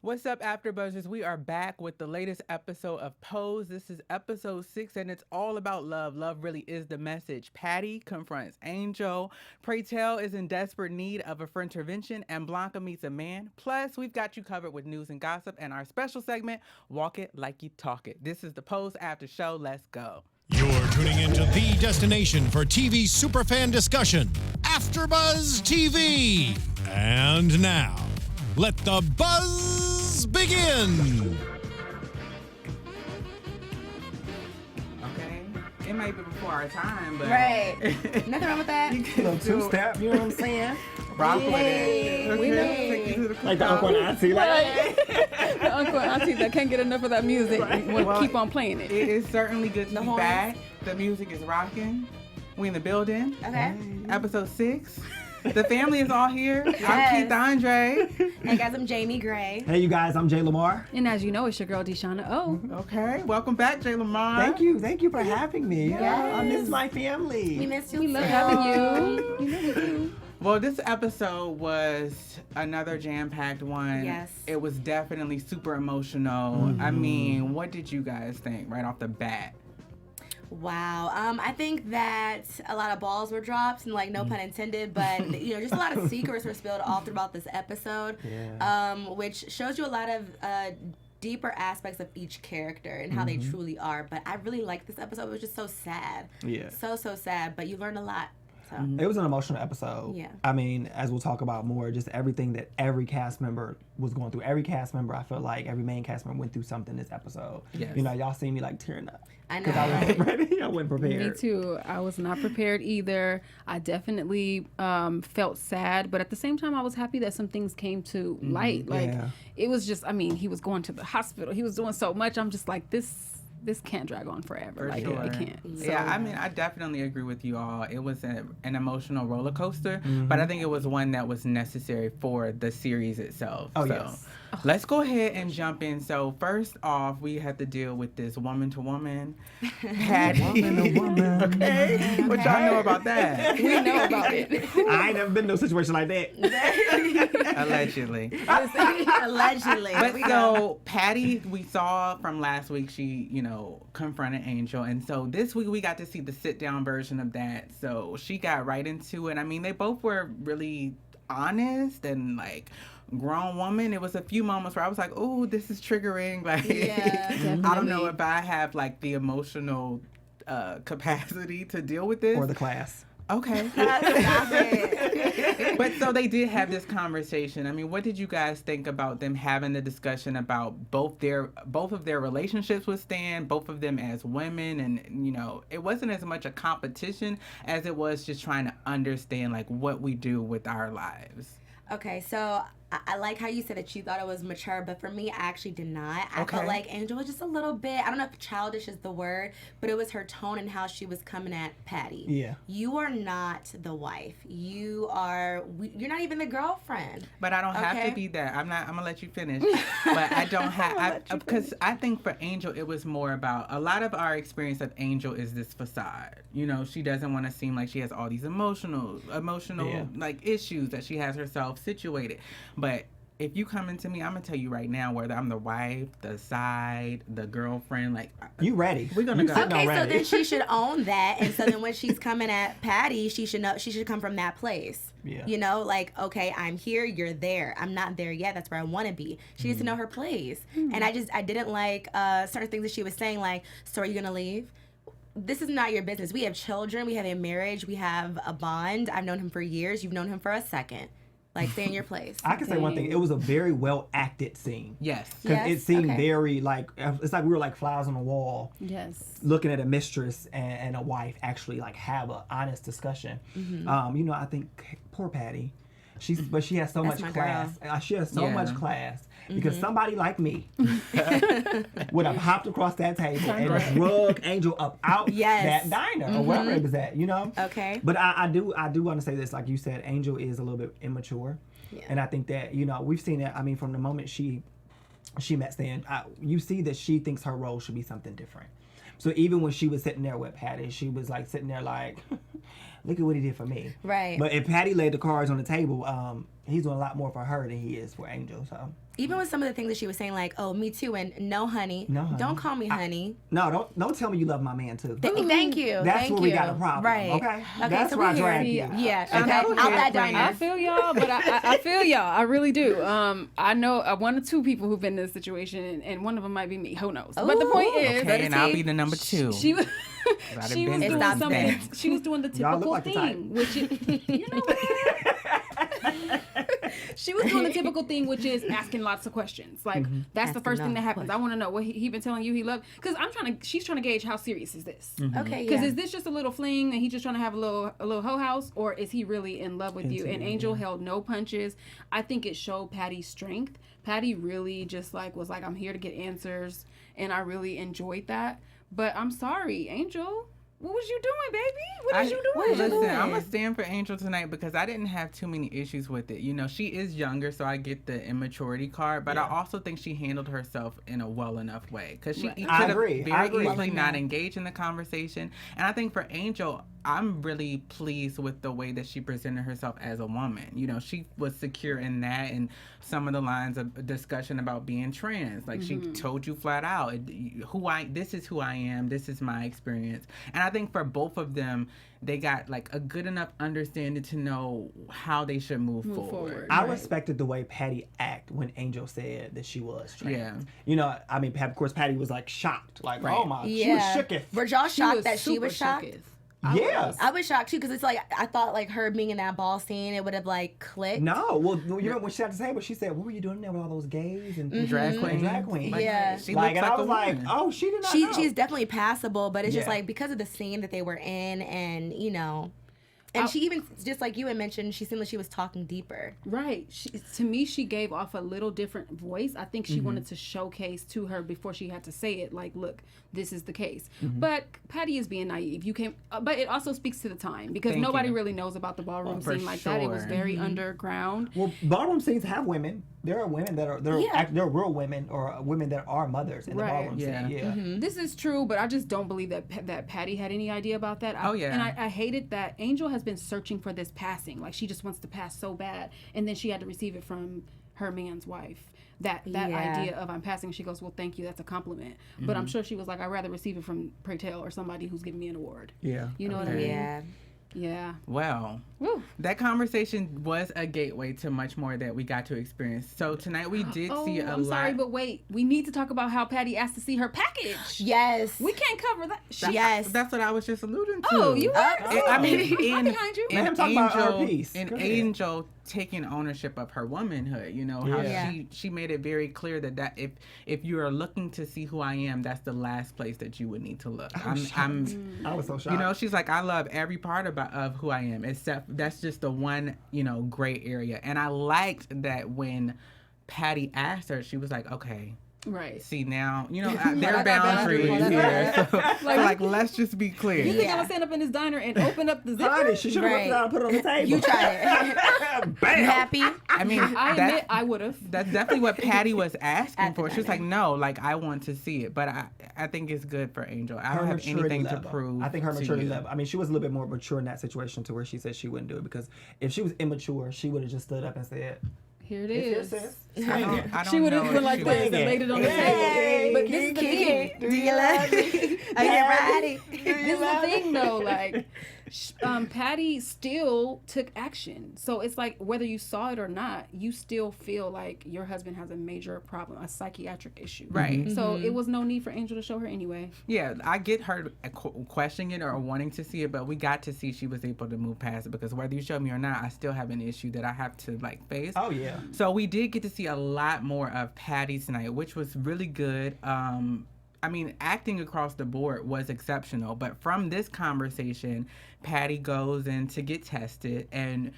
What's up, AfterBuzzers? We are back with the latest episode of Pose. This is episode 6, and it's all about love. Love really is the message. Patti confronts Angel. Pray Tell is in desperate need of a friend-tervention, and Blanca meets a man. Plus, we've got you covered with news and gossip, and our special segment, Walk It Like You Talk It. This is the Pose After Show. Let's go. You're tuning into the destination for TV superfan discussion, AfterBuzz TV. And now, let the buzz begin. Okay? It might be before our time, but... Right. Nothing wrong with that. You can Little do two-step, you know what I'm saying? rock with it. We Take you to the Like the cookout. uncle and auntie, like The uncle and auntie that can't get enough of that music will Well, keep on playing it. It is certainly good to The be horns. back. The music is rocking. We in the building. Okay. Episode 6. The family is all here. I'm Yes. Keith Andre. Hey guys, I'm Jaimi Gray. Hey, you guys, I'm Jay Lamar. And as you know, it's your girl Shawna. Oh, Okay, welcome back, Jay Lamar. Thank you for having me. I miss my family. We missed you. we love too. having you. You know we do. Well, this episode was another jam-packed one. Yes. It was definitely super emotional. I mean, what did you guys think right off the bat? Wow. I think that a lot of balls were dropped, and like no pun intended, but just a lot of secrets were spilled all throughout this episode, which shows you a lot of deeper aspects of each character and how they truly are. But I really liked this episode. It was just so sad. Yeah. So sad, but you learned a lot. So. It was an emotional episode. Yeah. I mean, as we'll talk about more, just everything that every cast member was going through. Every cast member, I feel like every main cast member went through something this episode. Yes. You know, y'all see me like tearing up. I know. Because I wasn't ready. I wasn't prepared. Me too. I was not prepared either. I definitely felt sad, but at the same time, I was happy that some things came to light. Like, yeah. it was just, I mean, he was going to the hospital. He was doing so much. I'm just like, this can't drag on forever. For Like, sure. it can't. Yeah, I mean, I definitely agree with you all. It was an emotional roller coaster, but I think it was one that was necessary for the series itself. Oh, so, yes. Let's go ahead and jump in. So first off, we had to deal with this woman to woman, Patti. Woman to woman. Okay, what y'all know about that? We know about it. I ain't never been in no situation like that. Allegedly. Allegedly. But We so Patti, we saw from last week, she, confronted Angel. And so this week we got to see the sit down version of that. So she got right into it. I mean, they both were really honest and like grown woman. It was a few moments where I was like, oh, this is triggering. Like, Yeah, I don't know if I have like the emotional capacity to deal with this. Or the class. Okay. Stop it. But so they did have this conversation. I mean, what did you guys think about them having the discussion about both of their relationships with Stan, both of them as women, and it wasn't as much a competition as it was just trying to understand like what we do with our lives. Okay, so I like how you said that you thought it was mature, but for me, I actually did not. I felt like Angel was just a little bit, I don't know if childish is the word, but it was her tone and how she was coming at Patti. Yeah. You are not the wife. You're not even the girlfriend. But I don't have Okay. to be that. I'm gonna let you finish. But I don't have, because I think for Angel, it was more about, a lot of our experience of Angel is this facade. She doesn't want to seem like she has all these emotional like issues that she has herself situated. But if you come into me, I'm gonna tell you right now, whether I'm the wife, the side, the girlfriend, like You ready. We're gonna You go. sitting Okay, so already. then she should own that, and so then when she's coming at Patti, she should know, she should come from that place. Yeah. Like, okay, I'm here, you're there. I'm not there yet. That's where I want to be. She needs to know her place. And I didn't like certain things that she was saying, like, so are you gonna leave? This is not your business. We have children. We have a marriage. We have a bond. I've known him for years. You've known him for a second. Like, stay in your place. I can say one thing. It was a very well acted scene. yes. Because Yes? it seemed Okay. very like, it's like we were like flies on the wall Yes. looking at a mistress and a wife actually like have an honest discussion. I think poor Patti, but she has so That's much my class. She has so Yeah. much class because somebody like me would have hopped across that table and drug Angel up out Yes. that diner or wherever it was at, Okay. But I do want to say this, like you said, Angel is a little bit immature. Yeah. And I think that, we've seen it. I mean, from the moment she met Stan, you see that she thinks her role should be something different. So even when she was sitting there with Patti, she was like sitting there like, look at what he did for me. Right. But if Patti laid the cards on the table, he's doing a lot more for her than he is for Angel. So even with some of the things that she was saying, like, oh, me too, and no, honey. Don't call me honey. No, don't tell me you love my man too. Thank you. That's Thank where we got a problem. Right. Okay. Okay, That's so where I we drag hear you. Yeah. Okay. Out that diner. I feel y'all, but I feel y'all. I really do. I know one or two people who've been in this situation, and one of them might be me. Who knows? But the point is, Okay, and I'll be the number 2. she was She was doing Stop something. that. She was doing the Y'all look typical like the thing, which is, you know what? She was doing the typical thing, which is asking lots of questions. Like that's the first thing that happens. I want to know what he been telling you he loved. Because she's trying to gauge how serious is this. Okay. Because is this just a little fling and he's just trying to have a little hoe house, or is he really in love with you? And Angel held no punches. I think it showed Patty's strength. Patty really just was like, I'm here to get answers, and I really enjoyed that. But I'm sorry, Angel. What was you doing, baby? What was you doing? Listen, I'm going to stand for Angel tonight because I didn't have too many issues with it. You know, she is younger, so I get the immaturity card, but I also think she handled herself in a well enough way because she could have very easily not engaged in the conversation. And I think for Angel, I'm really pleased with the way that she presented herself as a woman. You know, she was secure in that, and some of the lines of discussion about being trans. Like she told you flat out, this is who I am, this is my experience. And I think for both of them, they got like a good enough understanding to know how they should move forward. I respected the way Patti acted when Angel said that she was trans. Yeah. You know, I mean, of course, Patti was like shocked. Like, oh my, she was shooketh. Were y'all shocked that she was shocked? I was shocked too because it's like I thought like her being in that ball scene, it would have like clicked. No, well, you remember when she had to say, but she said, "What were you doing there with all those gays and drag queens?" Like, yeah, she like, looks and like I was like, "Oh, she did not know." She's definitely passable, but it's just like because of the scene that they were in, and you know. And she even, just like you had mentioned, she seemed like she was talking deeper. Right. To me, she gave off a little different voice. I think she wanted to showcase to her before she had to say it, like, look, this is the case. But Patti is being naive. You can't. But it also speaks to the time because nobody really knows about the ballroom scene like that. It was very underground. Well, ballroom scenes have women. There are women that are they're real women or women that are mothers in the ballroom scene. Yeah. This is true, but I just don't believe that Patti had any idea about that. And I hated that Angel has been searching for this passing. Like she just wants to pass so bad, and then she had to receive it from her man's wife. That idea of I'm passing. She goes, well, thank you. That's a compliment. But I'm sure she was like, I'd rather receive it from portrayed or somebody who's giving me an award. Yeah. You know what I mean? Yeah. Yeah. Well, that conversation was a gateway to much more that we got to experience. So tonight we did see a lot. I'm sorry, but wait. We need to talk about how Patti asked to see her package. Yes. We can't cover that. Yes. That's what I was just alluding to. Oh, you are? I mean, I'm behind you. Let him talk about our piece. And Angel taking ownership of her womanhood, you know, how she made it very clear that if you are looking to see who I am, that's the last place that you would need to look. I was so shocked. You know, she's like, I love every part of who I am, except that's just the one, you know, gray area. And I liked that when Patti asked her, she was like, okay. Right. See now, you know, there are boundaries here. So, like, let's just be clear. You think I'm gonna stand up in this diner and open up the zipper? Honey, she should have ripped it out and put it on the table. You tried it. Bam. You happy? I mean, I admit I would have. That's definitely what Patti was asking for. She was like, no, like, I want to see it. But I think it's good for Angel. I don't have anything to prove. I think her maturity level. I mean, she was a little bit more mature in that situation to where she said she wouldn't do it, because if she was immature, she would have just stood up and said, here it is. I don't She would have know been if like she this was- and laid it on the table. But this is the thing. Do you love me? Are you ready? This is the thing, though. Like, Patti still took action. So it's like whether you saw it or not, you still feel like your husband has a major problem, a psychiatric issue. Right. So it was no need for Angel to show her anyway. Yeah, I get her questioning it or wanting to see it, but we got to see she was able to move past it, because whether you show me or not, I still have an issue that I have to like face. oh yeah. So we did get to see a lot more of Patti tonight, which was really good. I mean, acting across the board was exceptional, but from this conversation, Patti goes in to get tested, and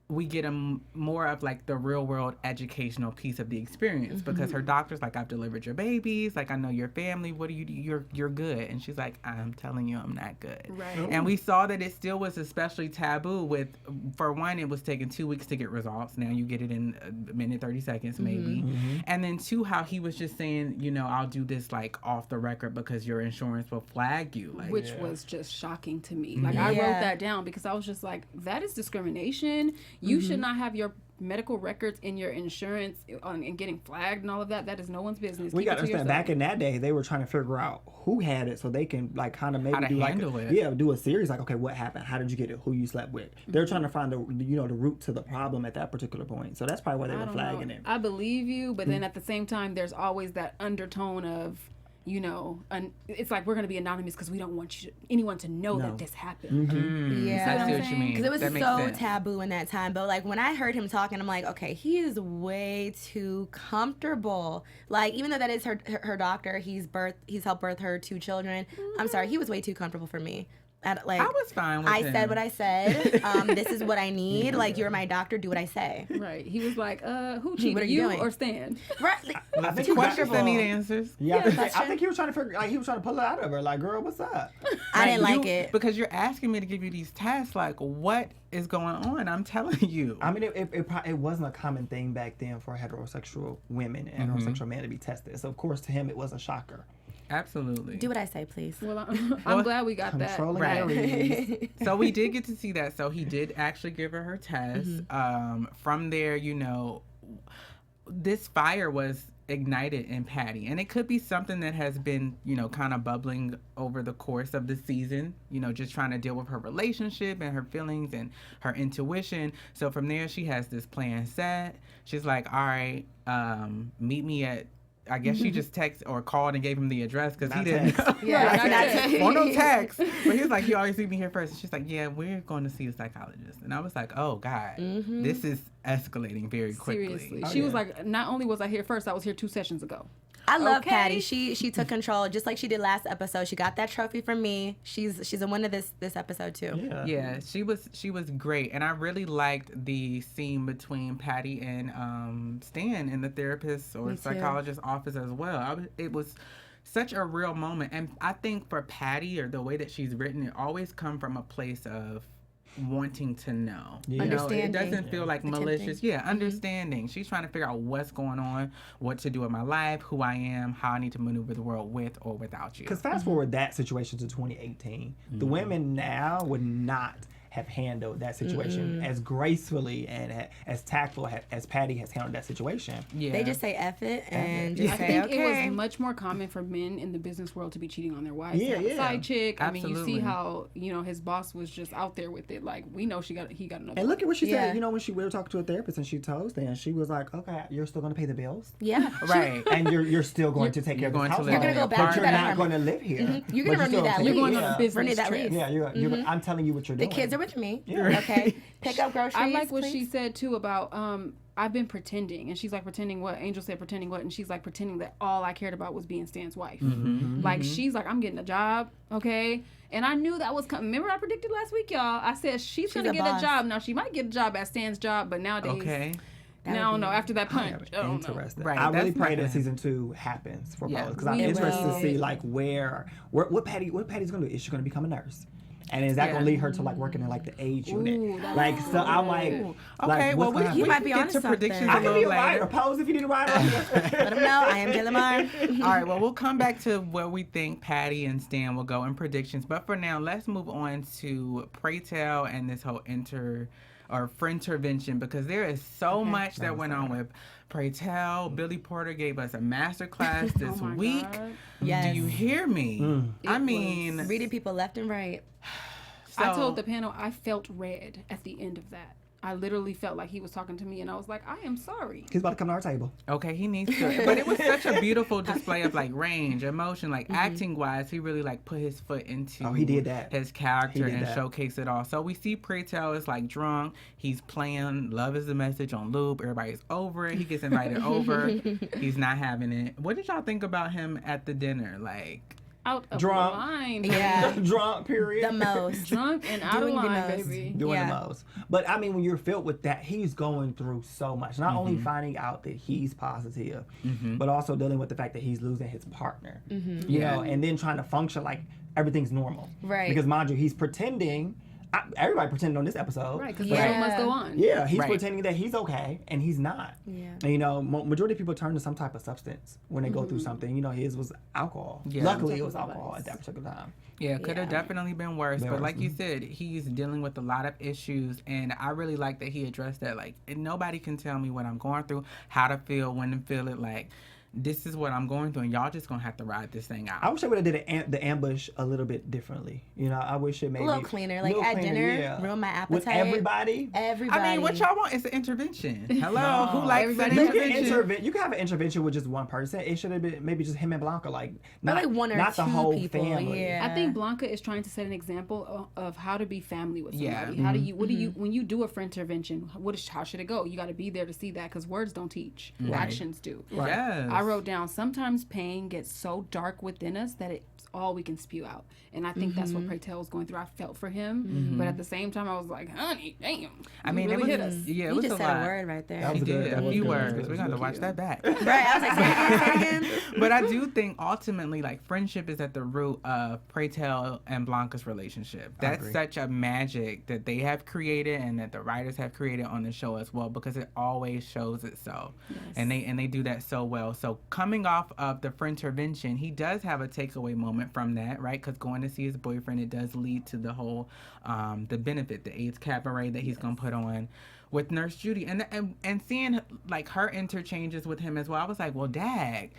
we get more of like the real world educational piece of the experience, because her doctor's like, I've delivered your babies, like I know your family, what do you do? You're good. And she's like, I'm telling you, I'm not good. Right. And we saw that it still was especially taboo with, for one, it was taking 2 weeks to get results. Now you get it in a minute, 30 seconds maybe. And then two, how he was just saying, you know, I'll do this like off the record because your insurance will flag you. Like, Which was just shocking to me. Like, I wrote that down because I was just like, that is discrimination. You should not have your medical records in your insurance and getting flagged and all of that, that is no one's business. We got to understand, back in that day, they were trying to figure out who had it so they can like kind of maybe do a series like, okay, what happened? How did you get it? Who you slept with? They're trying to find the root to the problem at that particular point. So that's probably why they were flagging it. I believe you, but then at the same time, there's always that undertone of, it's like we're going to be anonymous because we don't want anyone to know that this happened. Yeah. I see what you mean. Because it was that so taboo in that time. But, like, when I heard him talking, I'm like, okay, he is way too comfortable. Like, even though that is her doctor, he's helped birth her 2 children. I'm sorry, he was way too comfortable for me. I was fine with him. I said what I said. This is what I need. Like, you're my doctor. Do what I say. Right. He was like, who cheated, what are you doing? or Stan? Right. I think Two questions that need answers. Yeah, I think he was trying to figure, like, he was trying to pull it out of her. Like, girl, what's up? I didn't like it. Because you're asking me to give you these tests. Like, what is going on? I'm telling you. I mean, it wasn't a common thing back then for heterosexual women and heterosexual men to be tested. So, of course, to him, it was a shocker. Absolutely. Do what I say, please. Well, I'm glad we got that. Right. So we did get to see that. So he did actually give her test. From there, this fire was ignited in Patti. And it could be something that has been, kind of bubbling over the course of the season, just trying to deal with her relationship and her feelings and her intuition. So from there, she has this plan set. She's like, all right, meet me at, I guess she just texted or called and gave him the address because he didn't know. No text. But he was like, you always see me here first. And she's like, yeah, we're going to see a psychologist. And I was like, oh, God, this is escalating very quickly. Seriously. She was like, not only was I here first, I was here 2 sessions ago. I love Patti. She took control just like she did last episode. She got that trophy from me. She's a winner this episode too. Yeah, she was great, and I really liked the scene between Patti and Stan in the therapist or psychologist office as well. It was such a real moment, and I think for Patti, or the way that she's written, it always come from a place of wanting to know. Understanding. It doesn't feel like malicious. Understanding. She's trying to figure out what's going on, what to do in my life, who I am, how I need to maneuver the world with or without you. Because fast forward that situation to 2018, the women now would not have handled that situation as gracefully and as tactful as Patti has handled that situation. Yeah. They just say F it and just say, I think it was much more common for men in the business world to be cheating on their wives. Side chick. Absolutely. I mean, you see how, his boss was just out there with it. Like, we know he got another. And look at what she said, when we were talking to a therapist and she told Stan, she was like, okay, you're still going to pay the bills? Yeah. Right. And you're still going to take care of the house. You're going to go back to that apartment. You're not going to live here. You're going to renew that lease. You're going on a business trip. Yeah, I'm telling you what you're doing. The kids are with me. Yeah. Okay. Pick up groceries. I like what please. she said too about I've been pretending, and she's like, pretending what? Angel said pretending what? And she's like, pretending that all I cared about was being Stan's wife. Like, she's like, I'm getting a job, okay? And I knew that was coming. Remember I predicted last week, y'all? I said she's gonna get a job. Now she might get a job at Stan's job, but nowadays now, no, after that punch. Interesting. Right, I really pray that season 2 happens for both, because I'm interested to see like what Patty's gonna do. Is she gonna become a nurse? And is that going to lead her to like working in like the age unit? Like, so I'm like, okay, well, we might be on to predictions a little later. I can be a pose if you need a writer. Let them know. I am Lamar. All right, well, we'll come back to where we think Patti and Stan will go in predictions. But for now, let's move on to Pray Tell and this whole friend-tervention, because there is so much that went on with Pray Tell. Billy Porter gave us a masterclass this week. Yes. Do you hear me? I mean, reading people left and right. So, I told the panel I felt red at the end of that. I literally felt like he was talking to me, and I was like, I am sorry. He's about to come to our table. Okay, he needs to. But it was such a beautiful display of like range, emotion, like acting wise. He really like put his foot into he did that. His character and showcased it all. So we see Pray Tell is like drunk. He's playing Love Is the Message on loop. Everybody's over it. He gets invited over. He's not having it. What did y'all think about him at the dinner? Like, out of drunk. line. Yeah. Drunk, period. The most. Drunk and out of line, baby. Doing the most. But I mean, when you're filled with that, he's going through so much. Not only finding out that he's positive, but also dealing with the fact that he's losing his partner. You know, and then trying to function like everything's normal. Right. Because mind you, he's pretending everybody pretended on this episode. Right, because the show must go on. Yeah, he's pretending that he's okay, and he's not. Yeah. And, you know, majority of people turn to some type of substance when they go through something. You know, his was alcohol. Yeah. Luckily, it was alcohol at that particular time. Yeah, could have definitely been worse. But like you said, he's dealing with a lot of issues, and I really like that he addressed that. Like, nobody can tell me what I'm going through, how to feel, when to feel it. Like, this is what I'm going through, and y'all just gonna have to ride this thing out. I wish I would have did the ambush a little bit differently. You know, I wish it maybe a little cleaner, like at dinner, ruin my appetite. With everybody. I mean, what y'all want is an intervention. Hello, who likes that intervention? You can have an intervention with just one person. It should have been maybe just him and Blanca, like not like one or not two the whole people, family. yeah. I think Blanca is trying to set an example of how to be family with somebody. Yeah. How do you? What do you? When you do a friend-tervention, how should it go? You got to be there to see that, because words don't teach, actions do. Right. Yes. I wrote down, sometimes pain gets so dark within us that it's all we can spew out, and I think that's what Pray Tell was going through. I felt for him, but at the same time I was like, honey, damn. I mean, really it hit was, us. Yeah, it You was just a said lot. a word right there. That He was did good. a That few was good. words. We're gonna have to watch that back. Right, I was like, say it again. But I do think ultimately, like, friendship is at the root of Pray Tell and Blanca's relationship. That's such a magic that they have created and that the writers have created on the show as well, because it always shows itself. Yes. And they do that so well. So coming off of the friend-tervention, he does have a takeaway moment from that, right? Because going to see his boyfriend, it does lead to the whole the benefit, the AIDS cabaret that he's gonna put on with Nurse Judy, and seeing like her interchanges with him as well. I was like, well, dag,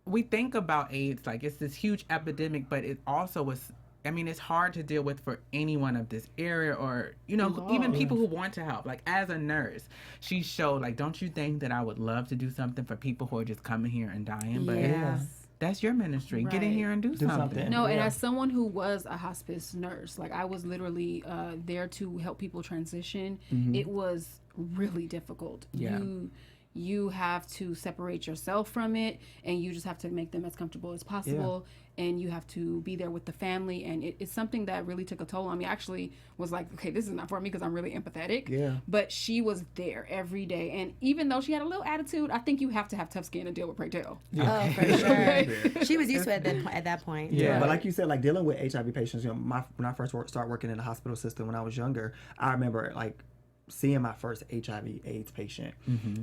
we think about AIDS like it's this huge epidemic, but it also was. I mean, it's hard to deal with for anyone of this area, or, you know, even people who want to help. Like, as a nurse, she showed, like, don't you think that I would love to do something for people who are just coming here and dying? But that's your ministry. Right. Get in here and do something. No, and as someone who was a hospice nurse, like, I was literally there to help people transition. It was really difficult. Yeah. You have to separate yourself from it, and you just have to make them as comfortable as possible. And you have to be there with the family, and it's something that really took a toll on me. I actually was like, okay, this is not for me, because I'm really empathetic. Yeah. But she was there every day, and even though she had a little attitude, I think you have to have tough skin to deal with Pray Tell. Oh, for sure. She was used to it at that point. Yeah, but like you said, like dealing with HIV patients, you know, when I first started working in the hospital system when I was younger, I remember like seeing my first HIV/AIDS patient,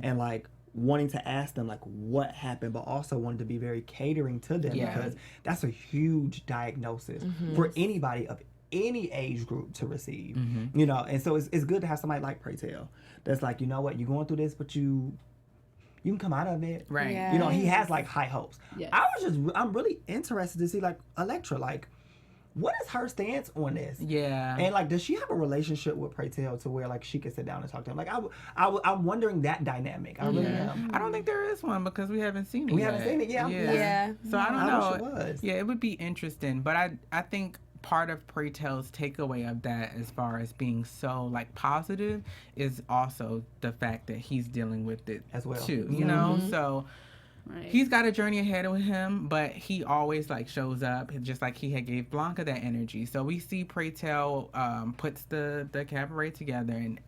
and like wanting to ask them like what happened, but also wanted to be very catering to them, because that's a huge diagnosis for anybody of any age group to receive, you know. And so it's good to have somebody like Pray Tell that's like, you know what, you're going through this, but you can come out of it, right? Yeah. You know, he has like high hopes. Yes. I'm really interested to see like Electra, like, what is her stance on this? Yeah. And like, does she have a relationship with Pray Tell to where like she can sit down and talk to him? Like, I'm wondering that dynamic. I really am. I don't think there is one, because we haven't seen it. We haven't seen it. Yeah. So I don't know. I wish it was. Yeah, it would be interesting, but I think part of Pray Tell's takeaway of that, as far as being so like positive, is also the fact that he's dealing with it as well too. You know, so. Right. He's got a journey ahead of him, but he always like shows up, just like he had gave Blanca that energy. So we see Pray Tell puts the cabaret together, and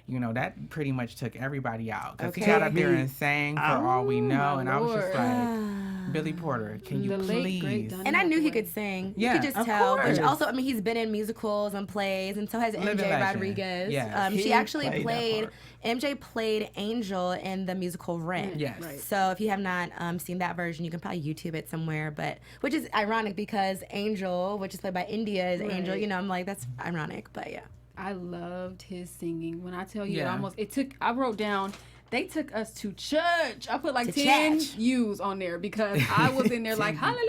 you know that pretty much took everybody out, because he got up there and sang For All We Know, and I was just like, Billy Porter, can you please? And I knew he could sing. Yeah, you could just tell. Which also, I mean, he's been in musicals and plays, and so has MJ Rodriguez. Yeah. She actually played. MJ played Angel in the musical Rent. Yes. Right. So if you have not seen that version, you can probably YouTube it somewhere. But which is ironic, because Angel, which is played by India, is Angel. You know, I'm like, that's ironic, but yeah. I loved his singing. When I tell you, I wrote down, they took us to church. I put like 10 U's on there, because I was in there like, hallelujah.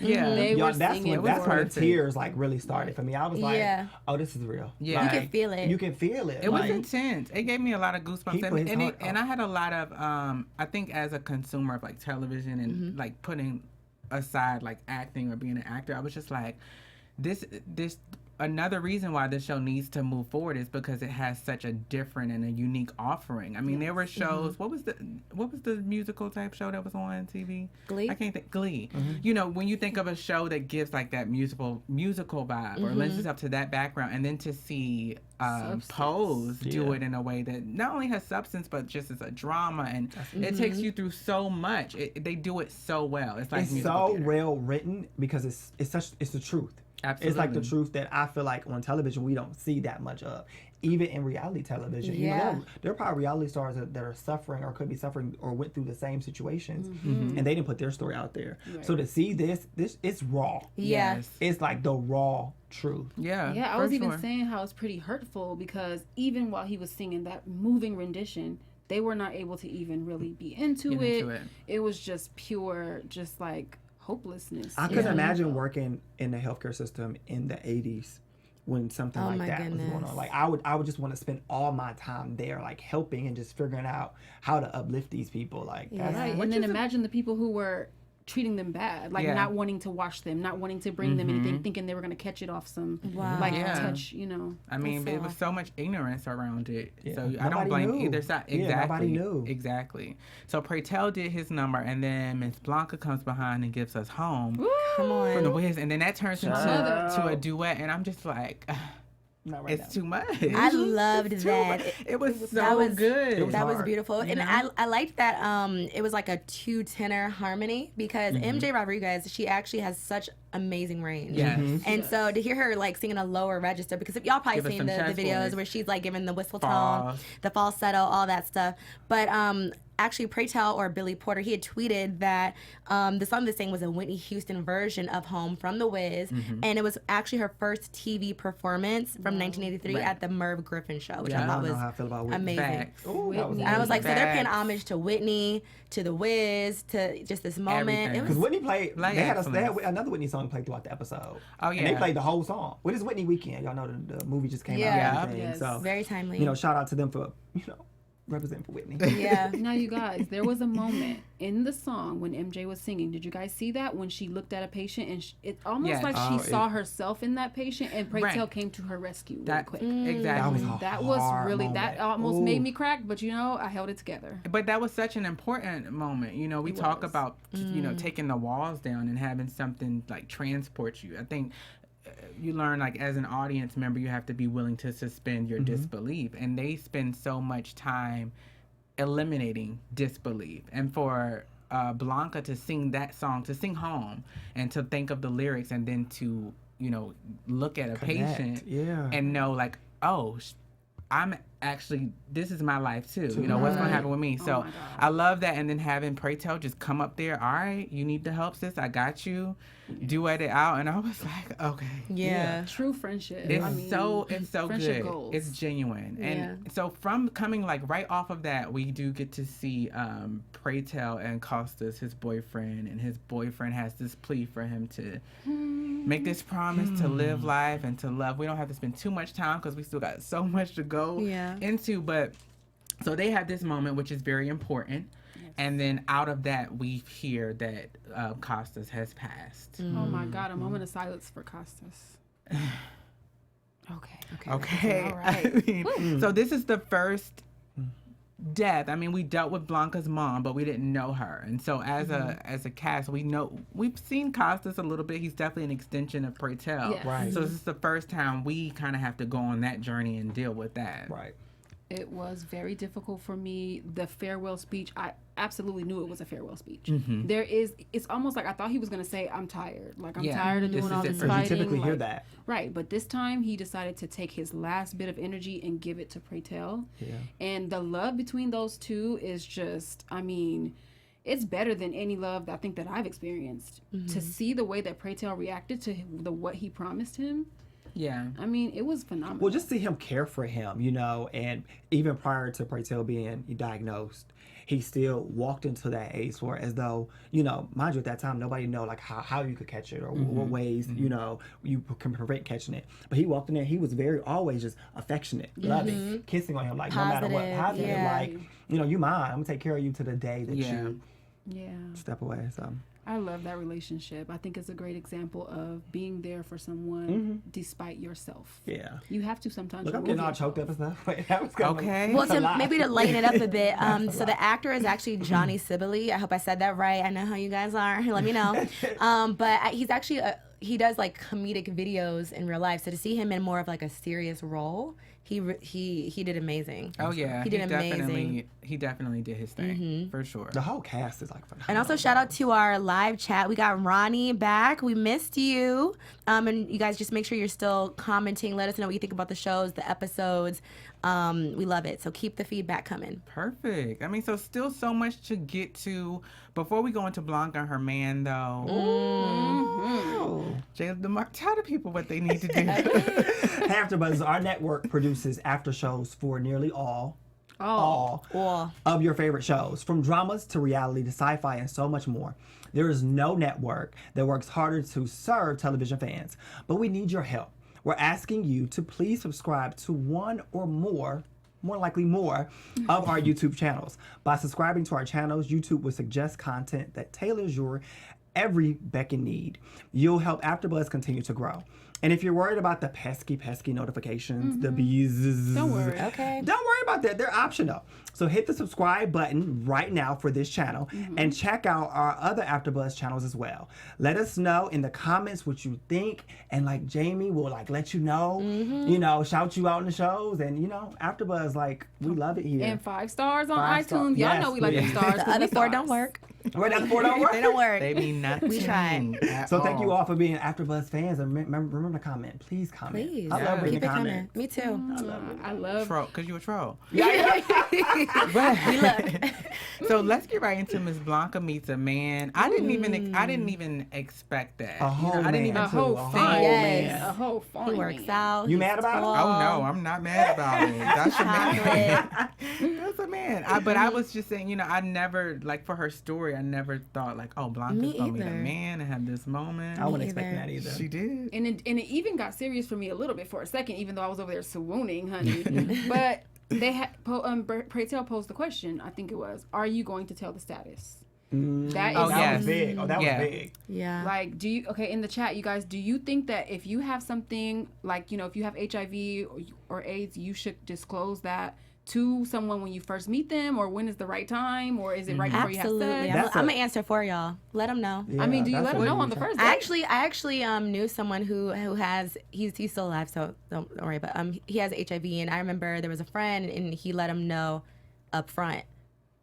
Yeah. They were singing. That's when the tears like really started for me. I was like, oh, this is real. Yeah. Like, you can feel it. You can feel it. It was intense. It gave me a lot of goosebumps. And I had a lot of, I think as a consumer of like television and like putting aside like acting or being an actor, I was just like, this another reason why this show needs to move forward is because it has such a different and a unique offering. I mean, there were shows. What was the musical type show that was on TV? Glee. I can't think. Glee. You know, when you think of a show that gives like that musical vibe or lends itself to that background, and then to see Pose do it in a way that not only has substance but just as a drama, and it takes you through so much. They do it so well. It's like it's so well written because it's the truth. Absolutely. It's like the truth that I feel like on television we don't see that much of. Even in reality television, you know, there are probably reality stars that are suffering or could be suffering or went through the same situations, and they didn't put their story out there. Right. So to see this it's raw. Yes, it's like the raw truth. I was even saying how it's pretty hurtful because even while he was singing that moving rendition, they were not able to even really be into it. It was just pure, just like hopelessness. I couldn't imagine working in the healthcare system in the 80s. When something like that was going on, like I would just want to spend all my time there, like helping and just figuring out how to uplift these people, like right. And then imagine the people who were treating them bad, like not wanting to wash them, not wanting to bring them anything, thinking they were going to catch it off some touch, you know. I mean, there was so much ignorance around it, so I don't blame either side. Exactly. Nobody knew. Exactly. So Pray Tell did his number, and then Miss Blanca comes behind and gives us Home. Woo! Come on. From the Wiz, and then that turns into a duet, and I'm just like... It's too much. I loved that. It was so good. That was beautiful. And I liked that it was like a 2-tenor harmony because MJ Rodriguez, she actually has such amazing range. Yes. And so to hear her like singing a lower register, because y'all probably seen the videos where she's like giving the whistle tone, the falsetto, all that stuff. But actually, Pray Tell or Billy Porter, he had tweeted that the song they sang was a Whitney Houston version of Home from The Wiz, and it was actually her first TV performance from 1983 at the Merv Griffin show, which I thought was amazing. Ooh, and I was like, so they're paying homage to Whitney, to The Wiz, to just this moment. Because Whitney played, they had another Whitney song played throughout the episode. Oh, yeah. And they played the whole song. What is Whitney Weekend? Y'all know the movie just came out and everything. Yes. So, very timely. You know, shout out to them for, represent for Whitney. Yeah. Now, you guys, there was a moment in the song when MJ was singing. Did you guys see that when she looked at a patient and it's almost like she saw herself in that patient, and Pray Tell came to her rescue really quick. Exactly. That was really that almost made me crack, but I held it together. But that was such an important moment. We talk about taking the walls down and having something like transport you. I think you learn, like, as an audience member, you have to be willing to suspend your disbelief, and they spend so much time eliminating disbelief. And for Blanca to sing that song, to sing Home, and to think of the lyrics, and then to look at a patient and know, like, oh, I'm actually, this is my life too. What's going to happen with me? So I love that. And then having Pray Tell just come up there. All right, you need the help, sis. I got you. Duet it out. And I was like, okay. Yeah. True friendship. It's so good. Goals. It's genuine. And so from coming like right off of that, we do get to see Pray Tell and Costas, his boyfriend, and his boyfriend has this plea for him to make this promise to live life and to love. We don't have to spend too much time because we still got so much to go into, but so they have this moment, which is very important. And then out of that, we hear that Costas has passed. Oh my God, a moment of silence for Costas. Okay. All right. So this is the first death. I mean, we dealt with Blanca's mom, but we didn't know her. And so as a cast, we've seen Costas a little bit. He's definitely an extension of Pray Tell. Yes. Right. So this is the first time we kind of have to go on that journey and deal with that. Right. It was very difficult for me. The farewell speech, I absolutely knew it was a farewell speech. It's almost like I thought he was going to say, I'm tired. Like, I'm tired of doing all this fighting. You typically hear that. Right, but this time he decided to take his last bit of energy and give it to Pray Tell. Yeah. And the love between those two is just, it's better than any love I think that I've experienced. To see the way that Pray Tell reacted to what he promised him. Yeah. It was phenomenal. Well, just see him care for him, and even prior to Pray Tell being diagnosed, he still walked into that ace where, as though, mind you, at that time, nobody know like how you could catch it or what ways, you can prevent catching it. But he walked in there, he was always just affectionate, loving, kissing on him, like positive, no matter what, positive, like, you mine, I'm gonna take care of you to the day that you step away, so. I love that relationship. I think it's a great example of being there for someone despite yourself. Yeah. You have to sometimes. Look, I'm getting all choked up and stuff. Wait, that was okay. Well, maybe to lighten it up a bit. So the actor is actually Johnny Sibley. I hope I said that right. I know how you guys are. Let me know. But he's actually he does like comedic videos in real life. So to see him in more of like a serious role, he did amazing. Oh yeah, he did amazing. He definitely did his thing for sure. The whole cast is like phenomenal. And also shout out to our live chat. We got Ronnie back. We missed you. And you guys just make sure you're still commenting. Let us know what you think about the shows, the episodes. We love it. So keep the feedback coming. Perfect. I mean, so still so much to get to. Before we go into Blanca and her man, though. Jayla DeMar, tell the people what they need to do. AfterBuzz, our network produces after shows for nearly all of your favorite shows, from dramas to reality to sci-fi and so much more. There is no network that works harder to serve television fans, but we need your help. We're asking you to please subscribe to one or more likely more, of our YouTube channels. By subscribing to our channels, YouTube will suggest content that tailors your every beck and need. You'll help AfterBuzz continue to grow. And if you're worried about the pesky notifications, the bees, don't worry. Okay. Don't worry about that. They're optional. So hit the subscribe button right now for this channel and check out our other AfterBuzz channels as well. Let us know in the comments what you think, and like Jaimi will like let you know, you know, shout you out in the shows, and you know, AfterBuzz, like we love it here. And 5 stars on 5 iTunes. stars. Y'all Yes, know we like the please. stars. The other 4 don't work. Right, the 4 don't work. They don't work. They mean nothing. We tried. So thank you all for being AfterBuzz fans, and remember to comment. Please comment. Please. I love reading Keep it coming. comments. Me too. I love Troll, because you a troll. We look. So let's get right into Miss Blanca Meets a Man. I didn't even expect that. A whole I didn't man, even a whole too. fine Yes. man. A whole fine He works man. out. You he's mad about it? tall. Oh no, I'm not mad about it. That's a man. Chocolate. That's a man. But I was just saying, you know, I never, like, for her story, I never thought like, oh, Blanca's Me gonna meet a either. man and have this moment. I wouldn't either. expect that either. She did. And it even got serious for me a little bit for a second, even though I was over there swooning, honey. But they had Pray Tell posed the question. I think it was, "Are you going to tell the status?" That is Oh, That yes. was big. Oh, that Yeah. was big. Yeah. like, do you in the chat, you guys? Do you think that if you have something like, you know, if you have HIV or AIDS, you should disclose that to someone when you first meet them, or when is the right time, or is it right before Absolutely. you have sex? That's I'm a- gonna answer for y'all. Let them know. I mean, do you that's let a them know big on the time. first date? I actually knew someone who has he's still alive, so don't worry. But he has HIV, and I remember there was a friend, and he let him know up front.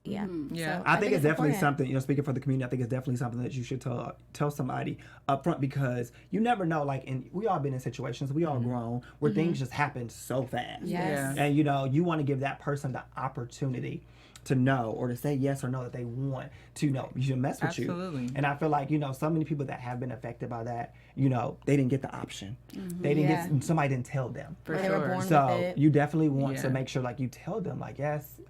Yeah. Yeah. So I think it's definitely important. something, you know, speaking for the community, I think it's definitely something that you should tell somebody up front, because you never know, like, and we all been in situations, we all grown, where things just happen so fast. Yes. Yeah. And, you know, you want to give that person the opportunity to know, or to say yes or no, that they want to know. You should mess with Absolutely. you. And I feel like, you know, so many people that have been affected by that, you know, they didn't get the option. They didn't Yeah. somebody didn't tell them. For Or they were sure. born with So it. you definitely want to Yeah. make sure, like, you tell them, like, yes,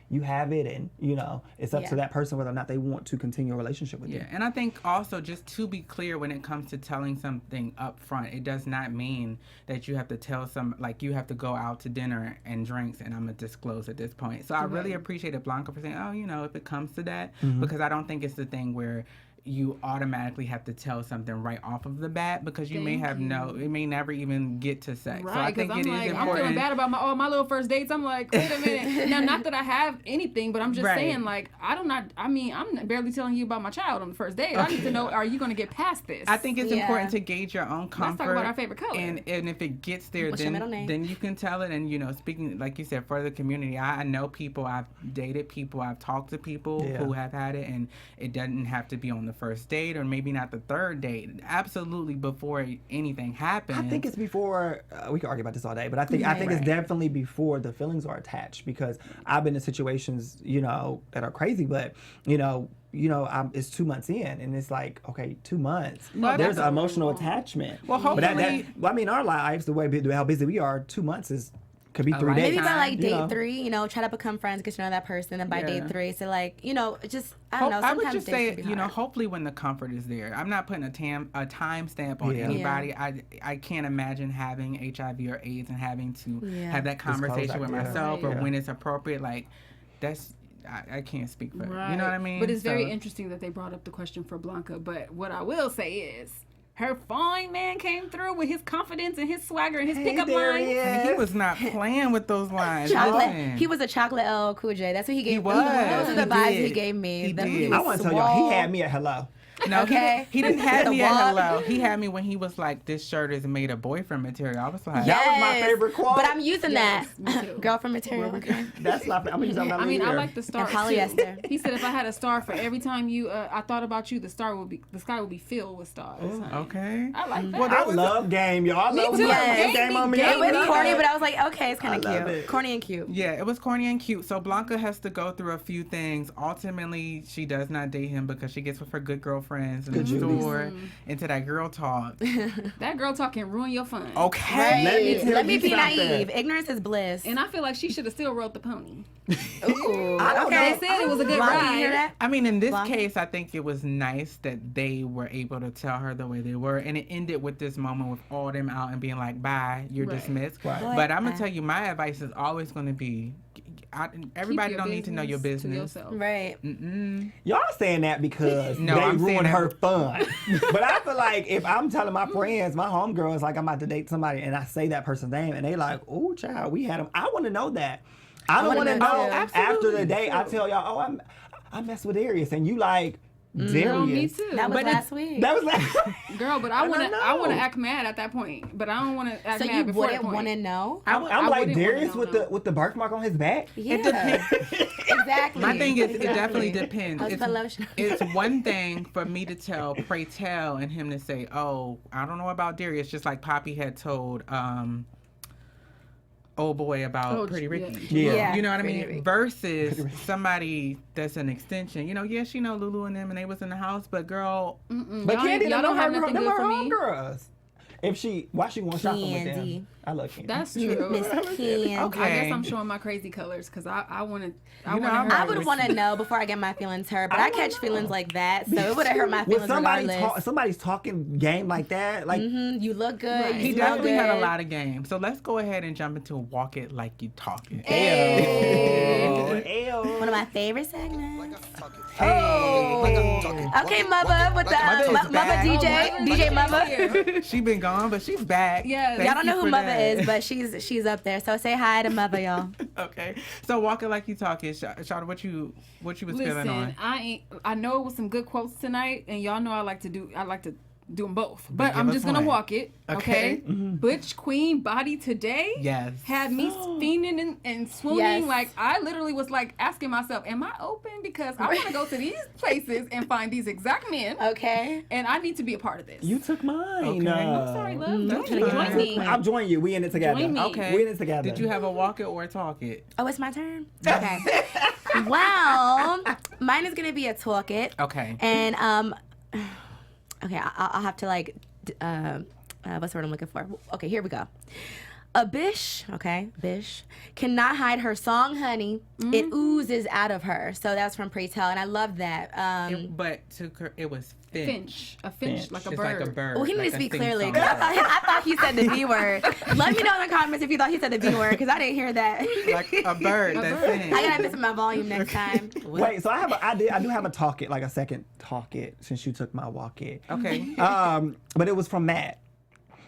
you have it, and you know, it's up to Yeah. that person whether or not they want to continue a relationship with you. Yeah, and I think also, just to be clear, when it comes to telling something up front, it does not mean that you have to tell like you have to go out to dinner and drinks and I'm gonna disclose at this point. So I really appreciated Blanca for saying, oh, you know, if it comes to that, because I don't think it's the thing where you automatically have to tell something right off of the bat, because you may have it may never even get to sex. So I Right, think because it I'm is like, I'm important. feeling bad about my little first dates. I'm like, wait a minute. Now, not that I have anything, but I'm just Right. saying, like, I'm barely telling you about my child on the first date. I need to know, are you going to get past this? I think it's Yeah. important to gauge your own Let's comfort. talk about our favorite color. And if it gets there, What's your middle name? then you can tell it. And, you know, speaking, like you said, for the community, I know people, I've dated people, I've talked to people who have had it, and it doesn't have to be on the first date, or maybe not the third date. Absolutely before anything happens. I think it's before. We could argue about this all day, but I think it's definitely before the feelings are attached, because I've been in situations, you know, that are crazy, but you know, it's 2 months in, and it's like, okay, 2 months. Well, There's that's- emotional attachment. Well, but hopefully- well, I mean, our lives, the way how busy we are, 2 months could be 3 lifetime. days. Maybe by like You date know. 3, you know, try to become friends, get to know that person, and by Yeah. date 3, so like, you know, just I don't know. I Sometimes would just dates say, can be you know, hard. hopefully when the comfort is there. I'm not putting a time stamp on Yeah. anybody. I can't imagine having HIV or AIDS and having to have that conversation with yeah. myself, or Right. when it's appropriate. Like, that's I can't speak for Right. you know what I mean. But it's very So- interesting that they brought up the question for Blanca. But what I will say is, her fine man came through with his confidence and his swagger and his pickup there line. he is. And he was not playing with those lines. Chocolate. Listen. He was a chocolate LL Cool J. That's what he gave. He was. Those are the He vibes did. he gave me. He The- did. was I want to tell y'all, swole. he had me at hello. No, Okay. he didn't have The me at walk. hello. He had me when he was like, this shirt is made of boyfriend material. I was like, That was my favorite quote. But I'm using Yes, me that. too. Girlfriend material. Okay. That's not. I'm using that I mean, I later. like the stars And polyester. too. He said if I had a star for every time I thought about you, the sky would be filled with stars. okay. I like that. Well, I love game, y'all. I love too. Yes. game on me. It was me corny, that. but I was like, okay, it's kind I of love cute. it. Corny and cute. Yeah, it was corny and cute. So Blanca has to go through a few things. Ultimately, she does not date him because she gets with her good girlfriends in the store into that girl talk. That girl talk can ruin your fun. Okay. Let me be something. naive. Ignorance is bliss. And I feel like she should have still rode the pony. Ooh. I don't Okay. know. They said it was a good Blanca, ride. you hear that? I mean, in this Blanca? case, I think it was nice that they were able to tell her the way they were. And it ended with this moment with all them out and being like, bye, you're Right. dismissed. Right. But I'm going to tell you, my advice is always going to be, everybody Keep your don't need to know your to business. yourself. Right. Y'all saying that because No, they I'm saying ruined that- her fun. But I feel like if I'm telling my friends, my homegirls, like I'm about to date somebody, and I say that person's name, and they like, "Oh, child, we had him." I want to know that. I don't want wanna to know know too. after Absolutely, the date. I tell y'all, "Oh, I mess with Darius," and you like Darius. Girl, me too. That was But last week. That was like. Girl, but I don't want to. know. I want to act mad at that point, but I don't want to act So mad you before wouldn't that point. want to know? I'm I like wouldn't Darius wanna with know. the birthmark on his back. Yeah. It depends. Exactly. My thing is, it Exactly. definitely depends. I was putting lotion. It's one thing for me to tell, pray tell, and him to say, oh, I don't know about Darius, just like Poppy had told old boy about Oh, Pretty Ricky. Yeah. Yeah, You know what I Pretty mean? Ricky. Versus somebody that's an extension. You know, yeah, she know Lulu and them and they was in the house, but girl, But Y'all Candy, y'all don't have her, nothing them good her for me. homegirls. If she, why she won't shop with Candy. them? I love Candy. That's true. Miss Candy. Okay. I guess I'm showing my crazy colors because I want to. You know, I'm I always- would want to know before I get my feelings hurt, but I catch feelings like that, so it would have hurt my When feelings regardless. somebody's talking game like that, like You look good. Right. he You smell definitely had a good. lot of game. So let's go ahead and jump into Walk It Like You Talk It. One of my favorite segments. Oh. Okay, Mother with the Mother is Mother back. DJ Mother. She been gone, but she's back. Yes. Thank Y'all don't you know who for Mother that. is, but she's up there. So say hi to Mother, y'all. Okay, so Walk It Like You Talk It. Shawna, what you was feeling Listen, on? I know it was some good quotes tonight, and y'all know I like to do them both. But give I'm us just gonna one. walk it. Okay. Okay. Butch Queen body today. Yes. Had me fiending and swooning. Yes. Like I literally was like asking myself, "Am I open? Because I want to go to these places and find these exact men, Okay. and I need to be a part of this." You took mine. Okay. I'm sorry, love. That's Join fine. me. I'm joining you. We in it together. Join me. Okay. We in it together. Did you have a Walk It or Talk It? Oh, it's my turn. Okay. Well, mine is gonna be a talk it. Okay. And okay, I'll have to like, what's the word I'm looking for? Okay, here we go. A bish, okay, bish, cannot hide her song, honey. It oozes out of her. So that's from Pray Tell, and I love that. But it was Finch. A finch, like a It's bird. like a bird. Well, he like needs to a speak sing-song clearly. 'Cause I thought he said the B word. Let me know in the comments if you thought he said the B word, because I didn't hear that. like a bird that sings. I gotta miss my volume next time. Wait, so I do have a talk it, like a second talk it, since you took my walk it. Okay. But it was from Matt.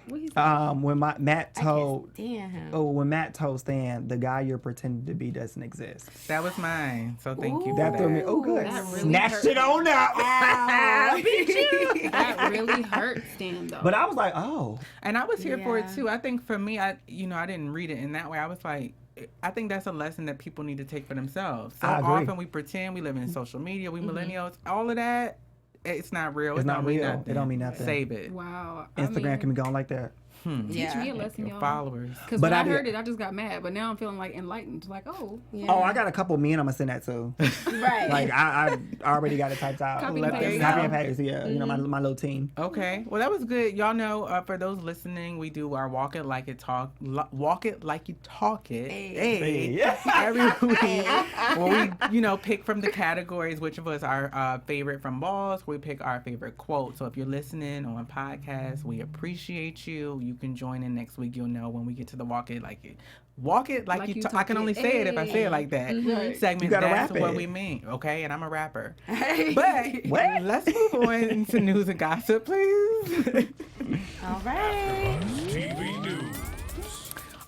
What he said? When Matt told Damn. when Matt told Stan the guy you're pretending to be doesn't exist. That was mine. So thank you. That for threw that. me. Oh, good. That really Snatched hurt. it on up. That really hurt Stan though. But I was like, oh, And I was here for it Yeah. too. I think for me, I didn't read it in that way. I was like, I think that's a lesson that people need to take for themselves. So I agree. often we pretend we live in social media, we millennials, all of that, it's not real. It's It not don't mean real. nothing. It don't mean nothing. Save it. Wow. Instagram can be gone like that. Teach me a lesson, Your y'all. followers. Because But when I I did- heard it, I just got mad. But now I'm feeling like enlightened. Like, oh, Oh, I got a couple men I'm gonna send that to. Right. Like I already got it typed out. Copy and Copy paste. and paste. Yeah, you know my little team. Okay, well that was good. Y'all know, for those listening, we do our walk it like you talk it. Hey. Every week, where we pick from the categories which of us our favorite from balls. We pick our favorite quote. So if you're listening on podcast, we appreciate you. You can join in next week. You'll know when we get to the walk it like Like you you talk. I talk can only it. say it if I say it like that. Segment. You gotta That's rap what it. we mean. Okay, and I'm a rapper. But let's move on into news and gossip, please. All right. TV News.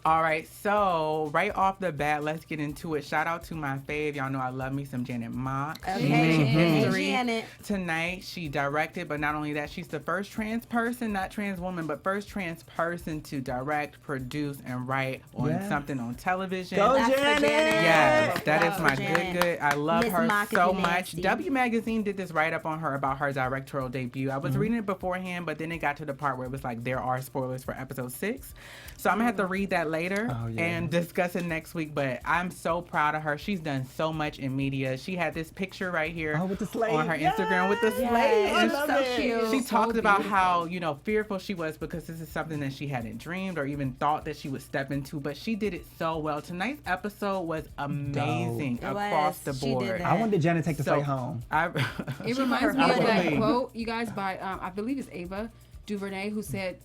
All right, so right off the bat, let's get into it. Shout out to my fave. Y'all know I love me some Janet Mock. Okay. She made history Janet. tonight. She directed, but not only that, she's the first trans person, not trans woman, but first trans person to direct, produce, and write on something on television. Go Janet! Yes, that is my Janet. good. I love Miss her Mock so if you much. nasty. W Magazine did this write-up on her about her directorial debut. I was Mm-hmm. reading it beforehand, but then it got to the part where it was like, there are spoilers for episode 6. So I'm going to have to read that later and discuss it next week. But I'm so proud of her. She's done so much in media. She had this picture right here with the slate. on her Instagram with the slate. Yes, And so cute. she So talked about beautiful. how, fearful she was because this is something that she hadn't dreamed or even thought that she would step into. But she did it so well. Tonight's episode was amazing across the She did board. that. I wanted Janet to take the So, slate home. It reminds me of that Absolutely. quote, you guys, by I believe it's Ava DuVernay, who said,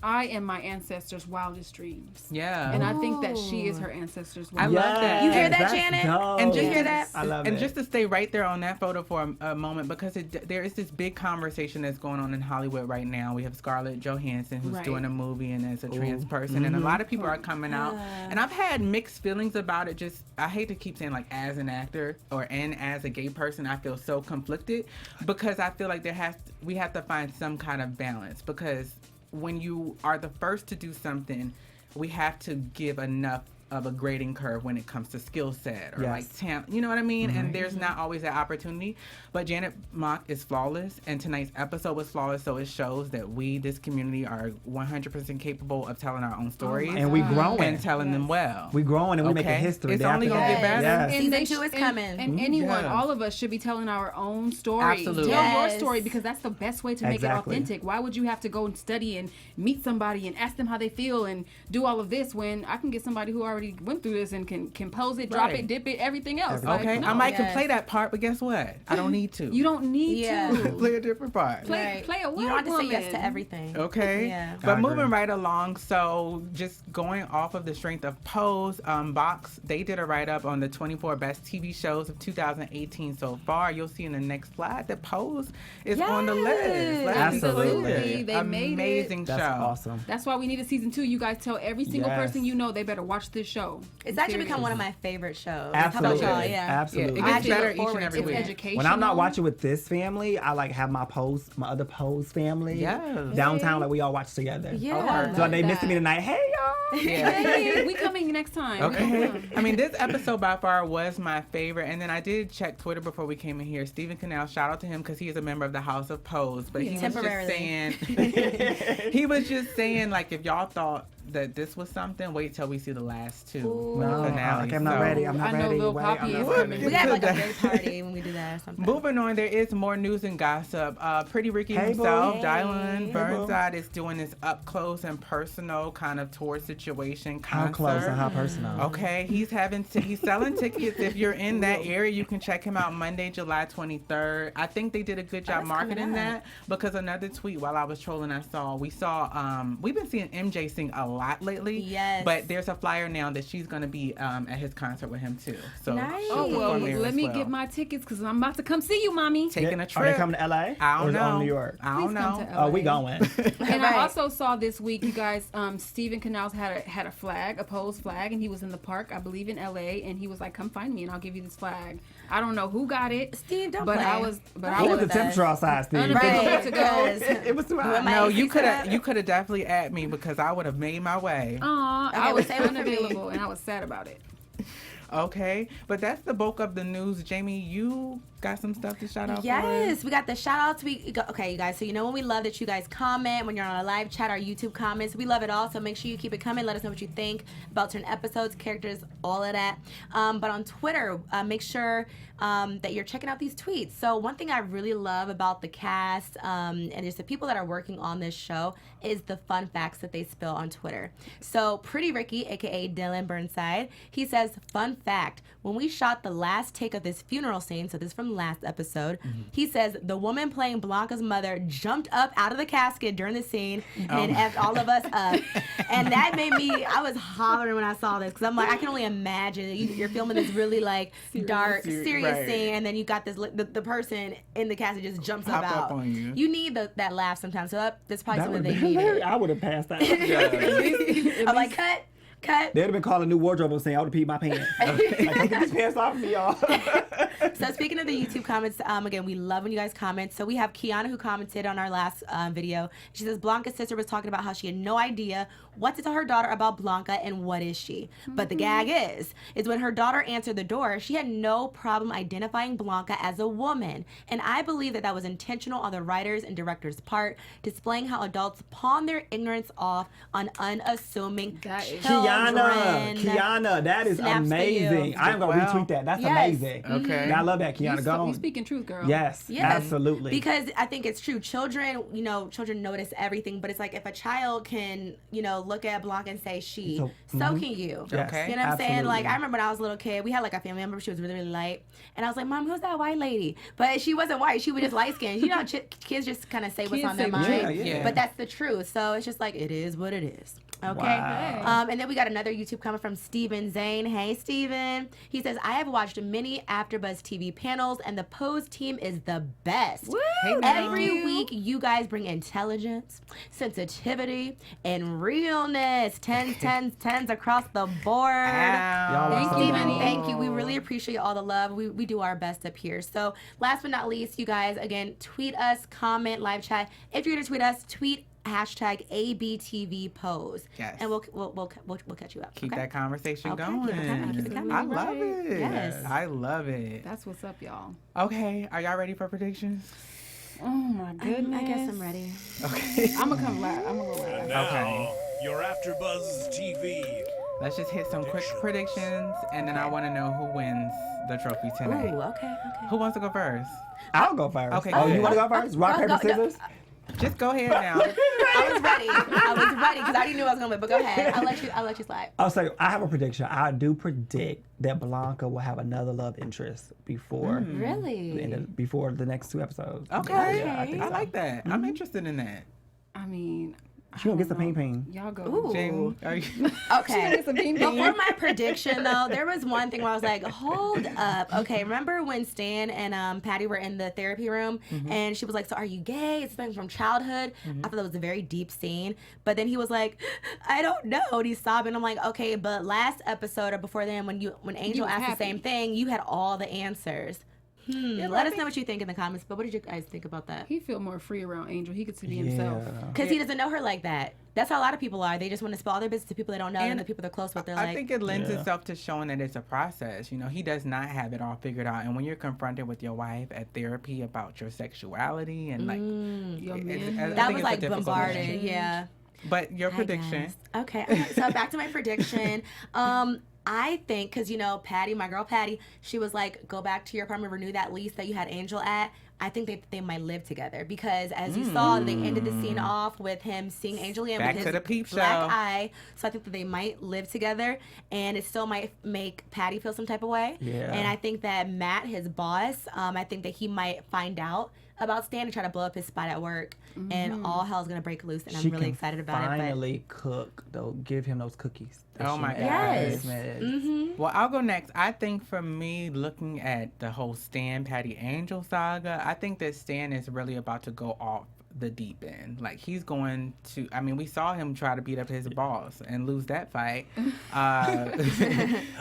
"I am my ancestors' wildest dreams." Yeah. And I think that she is her ancestors' I wildest love that. You hear that, That's Janet? dope. And just You hear that? I love and it. just to stay right there on that photo for a moment, because there is this big conversation that's going on in Hollywood right now. We have Scarlett Johansson who's Right. doing a movie and as a trans person, and a lot of people are coming out. And I've had mixed feelings about it. Just I hate to keep saying like as an actor and as a gay person, I feel so conflicted because I feel like we have to find some kind of balance because when you are the first to do something, we have to give enough of a grading curve when it comes to skill set or like talent, you know what I mean? And there's not always that opportunity. But Janet Mock is flawless, and tonight's episode was flawless, so it shows that we, this community, are 100% capable of telling our own stories And we growing. and telling them well. We growing and we making Okay. history. It's day only after gonna day. get better. Yes. Season they 2 is and- coming. And anyone, Yeah. all of us should be telling our own story. Absolutely. Tell your Yes. story because that's the best way to make Exactly. it authentic. Why would you have to go and study and meet somebody and ask them how they feel and do all of this when I can get somebody who already went through this and can pose it, drop Right. it, dip it, everything else. Okay, Like, I no. might can Yes. play that part, but guess what? I don't need to. You don't need Yeah. to. play a different part. Play a You don't have to say woman. yes to everything. Okay. Yeah. But I moving agree. right along, so just going off of the strength of Pose, Vox, they did a write-up on the 24 best TV shows of 2018 so far. You'll see in the next slide that Pose is on the list. Let's be Absolutely. clear. They made it. Amazing That's show. awesome. That's why we need a season 2. You guys tell every single Yes. person you know they better watch this show. It's actually Serious. become one of my favorite shows. Absolutely. How about y'all? Yeah. Absolutely. Yeah, I it gets actually better look each and forward every to week. it. Educational. When I'm not watching with this family, I like have my other Pose family downtown, like we all watch together. Yeah. So like, they Love missing me that. tonight. Hey y'all. Hey, we coming next time. Okay. I mean, this episode by far was my favorite. And then I did check Twitter before we came in here. Stephen Cannell, shout out to him because he is a member of the House of Pose. But he was just saying, he was just saying, like, if y'all thought that this was something, wait till we see the last two No, finales. okay, I'm not So, ready. I'm not I know ready. Lil Wait, Poppy I'm is not coming. ready. We have like a big party when we do that or something. Moving on, there is more news and gossip. Pretty Ricky Hey, boo. himself, Hey. Dylan Hey, Burnside, is doing this up close and personal kind of tour situation concert. How close and how personal. Okay, he's selling tickets. If you're in that area, you can check him out Monday, July 23rd. I think they did a good job that's coming marketing up. that because another tweet while I was trolling, we've been seeing MJ sing a lot lately. Yes. But there's a flyer now that she's going to be at his concert with him too. So Nice. she'll Oh, well, perform there let as me well. get my tickets because I'm about to come see you, mommy. Taking a Are trip. they coming to LA? I or don't is it know. on New York? I don't Please come know. to Oh, we LA. going. And Right. I also saw this week, you guys, Stephen Canals had a flag, a Pose flag, and he was in the park, I believe in LA, and he was like, "Come find me, and I'll give you this flag." I don't know who got it, Steve, don't but play. I was What was the with temperature us. outside, Steve? Right. Right. to go. It was too hot. My No, AC you could set have up. definitely added me because I would have made my way. Aw, Okay, I well, was say it for me. unavailable, and I was sad about it. Okay, but that's the bulk of the news. Jamie, you got some stuff to shout out for? Yes, we got the shout outs. Okay, you guys. So you know when we love that you guys comment when you're on our live chat, our YouTube comments. We love it all. So make sure you keep it coming. Let us know what you think about certain episodes, characters, all of that. But on Twitter, make sure that you're checking out these tweets. So one thing I really love about the cast and just the people that are working on this show is the fun facts that they spill on Twitter. So Pretty Ricky, aka Dylan Burnside, he says, fun fact, when we shot the last take of this funeral scene, so this is from last episode, he says the woman playing Blanca's mother jumped up out of the casket during the scene and effed all of us up. And that made me, I was hollering when I saw this because I'm like, I can only imagine that you're filming this really like dark, serious right. scene, and then you got this the person in the casket just jumps up Pop out. up on you. You need that laugh sometimes. So that's probably That something would've they been- needed. I would have passed out. I'm like, cut. cut. They'd have been calling new wardrobe and saying, I would have peed my pants. Like, I get these pants off me, y'all. So speaking of the YouTube comments, again, we love when you guys comment. So we have Kiana who commented on our last video. She says, Blanca's sister was talking about how she had no idea what to tell her daughter about Blanca and what is she. But the gag is when her daughter answered the door, she had no problem identifying Blanca as a woman. And I believe that was intentional on the writers and directors' part, displaying how adults pawn their ignorance off on unassuming children. Kiana, that is amazing. I'm going to retweet that. That's amazing. Okay. I love that, Kiana. Go on. You speaking truth, girl. Yes, absolutely. Because I think it's true. Children, children notice everything, but it's like if a child can, look at Blanca and say she, so can you. Yes. Okay. You know what I'm saying? Like, I remember when I was a little kid, we had like a family member, she was really, really light. And I was like, Mom, who's that white lady? But she wasn't white. She was just light skinned. Kids just kind of say what's on their mind. Yeah. But that's the truth. So it's just like, it is what it is. Okay. Wow. And then we got another YouTube comment from Steven Zane. Hey, Steven. He says, I have watched many AfterBuzz TV panels, and the Pose team is the best. Woo! Hey, Every week, you guys bring intelligence, sensitivity, and realness. 10s, 10s, 10s across the board. Thank you, Steven. Thank you. We really appreciate all the love. We do our best up here. So last but not least, you guys, again, tweet us, comment, live chat. If you're going to tweet us, tweet #ABTVPose. Yes. And we'll catch you up. Keep okay? that conversation Okay, going. keep it coming. I love it. Yes. I love it. That's what's up, y'all. Okay. Are y'all ready for predictions? Oh my goodness. I guess I'm ready. Okay. I'm gonna come live. I'm gonna go live. Now, your AfterBuzz TV. Let's just hit some quick predictions, and then I want to know who wins the trophy tonight. Ooh, okay. Who wants to go first? I'll go first. Okay, Oh, go you want to go ahead. first? Rock, paper, scissors? Just go ahead now. I was ready because I already knew I was gonna win. But go ahead. I'll let you slide. I'll say I have a prediction. I do predict that Blanca will have another love interest before Really? before the next 2 episodes. Okay. Yeah, I think I so. like that. I'm interested in that. I mean, She gonna get some ping. y'all go. Ooh. Jamie, are you? Okay. Before my prediction, though, there was one thing where I was like, hold up. Okay, remember when Stan and Patti were in the therapy room, and she was like, so are you gay? It's something from childhood. I thought that was a very deep scene. But then he was like, I don't know. And he's sobbing. I'm like, okay, but last episode or before then, when Angel asked the same thing, you had all the answers. Let us know what you think in the comments. But what did you guys think about that? He feel more free around Angel. He could be himself. Because he doesn't know her like that. That's how a lot of people are. They just want to spill all their business to people they don't know, and the people they're close with, they're like... I think it lends itself to showing that it's a process. He does not have it all figured out. And when you're confronted with your wife at therapy about your sexuality and that was like bombarded, yeah. But your prediction. Okay, so back to my prediction. I think, because, Patti, my girl Patti, she was like, go back to your apartment, renew that lease that you had Angel at. I think they might live together because, as you saw, they ended the scene off with him seeing Angel in with his black eye. So I think that they might live together, and it still might make Patti feel some type of way. Yeah. And I think that Matt, his boss, I think that he might find out about Stan and try to blow up his spot at work, and all hell's gonna break loose, and I'm really excited about it. Finally cook, though. Give him those cookies. Oh my God. Yes. Well, I'll go next. I think for me, looking at the whole Stan, Patti, Angel saga, I think that Stan is really about to go off the deep end. Like, he's going to, we saw him try to beat up his boss and lose that fight.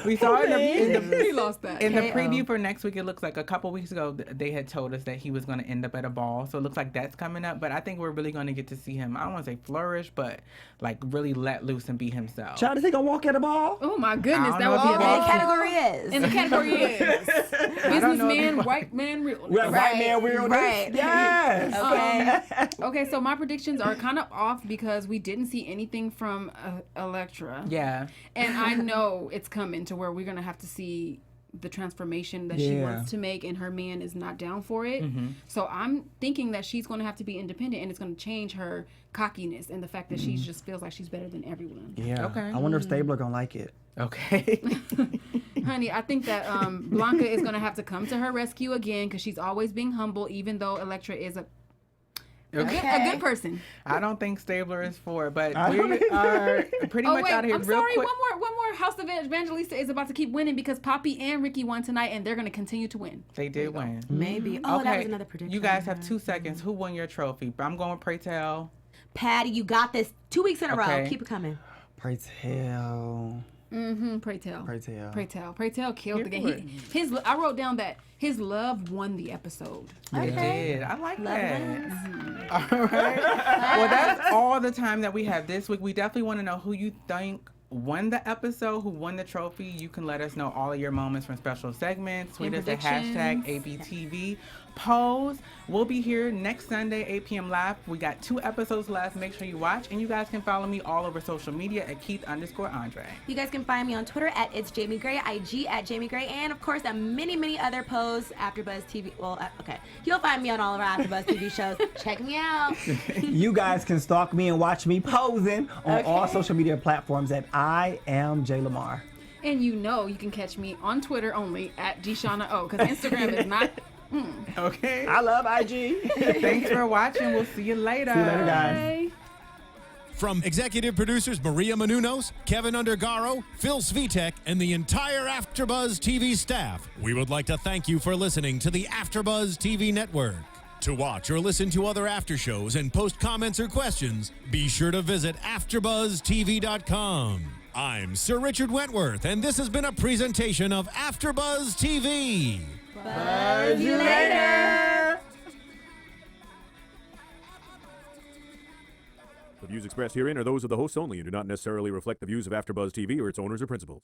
We saw He lost that. In the preview for next week, it looks like a couple weeks ago, they had told us that he was going to end up at a ball. So it looks like that's coming up. But I think we're really going to get to see him, I don't want to say flourish, but like really let loose and be himself. Child, is he going to walk at a ball? Oh my goodness. That was in the category is. In the category is. Businessman, white man, real. White man, realness. Right. Yes. Okay, so my predictions are kind of off because we didn't see anything from Elektra. Yeah. And I know it's coming to where we're going to have to see the transformation that she wants to make, and her man is not down for it. So I'm thinking that she's going to have to be independent, and it's going to change her cockiness and the fact that she just feels like she's better than everyone. Yeah. Okay. I wonder if Stabler going to like it. Okay. Honey, I think that Blanca is going to have to come to her rescue again because she's always being humble, even though Elektra is a good person. I don't think Stabler is for it, but we are pretty much out of here. I'm real sorry. quick. One more. House of Evangelista is about to keep winning because Poppy and Ricky won tonight, and they're going to continue to win. They did win. Maybe. Oh, that was another prediction. You guys have 2 seconds. Who won your trophy? I'm going Pray Tell. Patti, you got this. 2 weeks in a row. Okay. Keep it coming. Pray tell. Pray tell. Pray tell. Pray tell. Pray tell killed the game. I wrote down that his love won the episode. It did. I like that. All right. Well, that's all the time that we have this week. We definitely want to know who you think won the episode, who won the trophy. You can let us know all of your moments from special segments. Tweet us at hashtag ABTV. Pose. We'll be here next Sunday, 8 p.m. live. We got 2 episodes left. Make sure you watch. And you guys can follow me all over social media at Keith_Andre. You guys can find me on Twitter at It's Jaimi Gray, IG at Jaimi Gray, and of course at many other Pose AfterBuzz TV. Well, okay. You'll find me on all of our AfterBuzz TV shows. Check me out. You guys can stalk me and watch me posing on all social media platforms at I am J Lamar. And you can catch me on Twitter only at Shawna O, because Instagram is not... Okay. I love IG. Thanks for watching. We'll see you later. See you later, guys. Bye. From executive producers Maria Menounos, Kevin Undergaro, Phil Svitek, and the entire AfterBuzz TV staff, we would like to thank you for listening to the AfterBuzz TV network. To watch or listen to other after shows and post comments or questions, be sure to visit AfterBuzzTV.com. I'm Sir Richard Wentworth, and this has been a presentation of AfterBuzz TV. Buzz you later. The views expressed herein are those of the hosts only and do not necessarily reflect the views of AfterBuzz TV or its owners or principals.